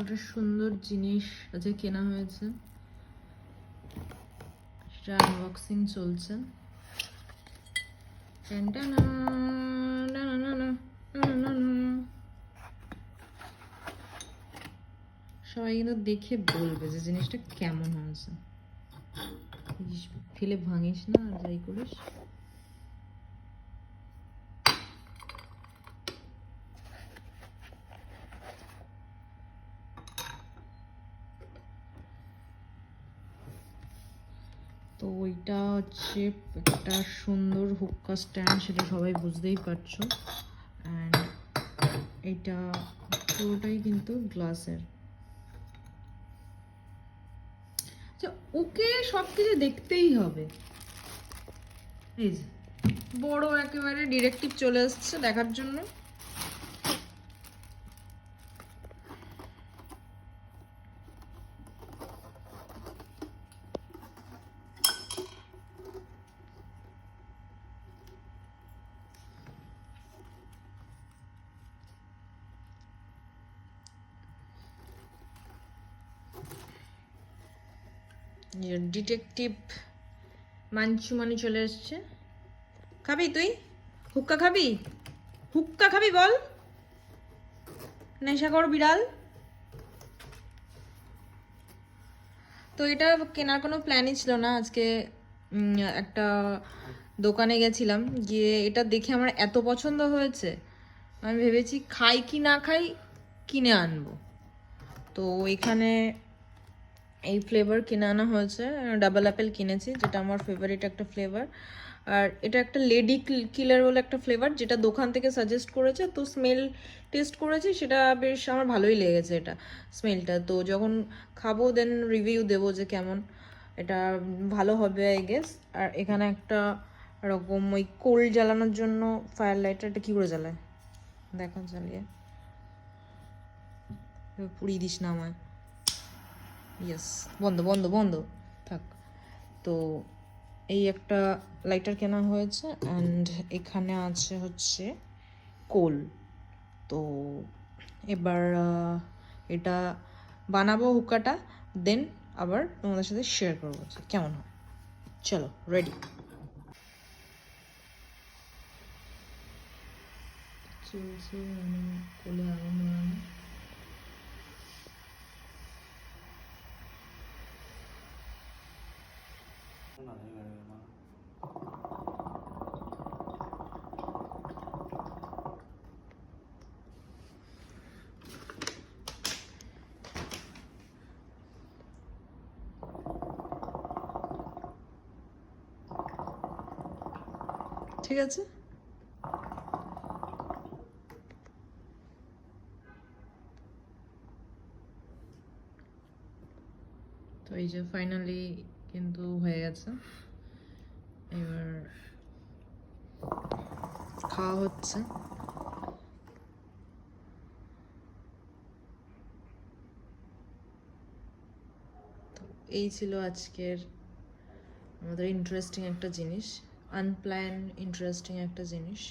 একটা সুন্দর জিনিস আজকে কেনা হয়েছে, সেটা আনবক্সিং চলছে। সবাই কিন্তু দেখে বলবে যে জিনিসটা কেমন হয়েছে। ফেলে ভাঙিস না আর যাই করিস। তো ওইটা হচ্ছে একটা সুন্দর হুক্কা স্ট্যান্ড, সেটা সবাই বুঝতেই পারছো। অ্যান্ড এটা পুরোটাই কিন্তু গ্লাসের। আচ্ছা, ওকে সব কিছু দেখতেই হবে। এই যে বড় একেবারে ডিরেক্টিভ চলে আসছে দেখার জন্য। ডিটেকটিভ মাঞ্চু মানে চলে এসছে। খাবি তুই হুক্কা? খাবি হুক্কা? খাবি বল। নেশা কর বিড়াল। তো এটা কেনার কোনো প্ল্যানই ছিল না। আজকে একটা দোকানে গেছিলাম, গিয়ে এটা দেখে আমার এত পছন্দ হয়েছে, আমি ভেবেছি খাই কি না খাই কিনে আনবো। তো এখানে এই ফ্লেভার কিনে আনা হয়েছে, ডাবল অ্যাপেল কিনেছি, যেটা আমার ফেভারিট একটা ফ্লেভার। আর এটা একটা লেডি কিলার বলে একটা ফ্লেভার, যেটা দোকান থেকে সাজেস্ট করেছে। তো স্মেল টেস্ট করেছি, সেটা বেশ আমার ভালোই লেগেছে এটা স্মেলটা। তো যখন খাবো দেন রিভিউ দেবো যে কেমন। এটা ভালো হবে আই গেস। আর এখানে একটা এরকম ওই কোল জ্বালানোর জন্য ফায়ার লাইটার, এটা কী করে জ্বালায় দেখো, জ্বালিয়ে পুড়িয়ে দিস না আমায়। ইয়েস, বন্ধ বন্ধ বন্ধ থাক। তো এই একটা লাইটার কেনা হয়েছে, অ্যান্ড এখানে আছে হচ্ছে কোল। তো এবার এটা বানাবো হুক্কাটা, দেন আবার তোমাদের সাথে শেয়ার করবো কেমন হয়। চলো রেডি। চলছে কোলে আগুন লাগানো। ঠিক আছে, তো এই যে ফাইনালি কিন্তু হয়ে গেছে। এবার খাওয়া হচ্ছে। এই ছিল আজকের আমাদের ইন্টারেস্টিং একটা জিনিস, আনপ্ল্যান ইন্টারেস্টিং একটা জিনিস।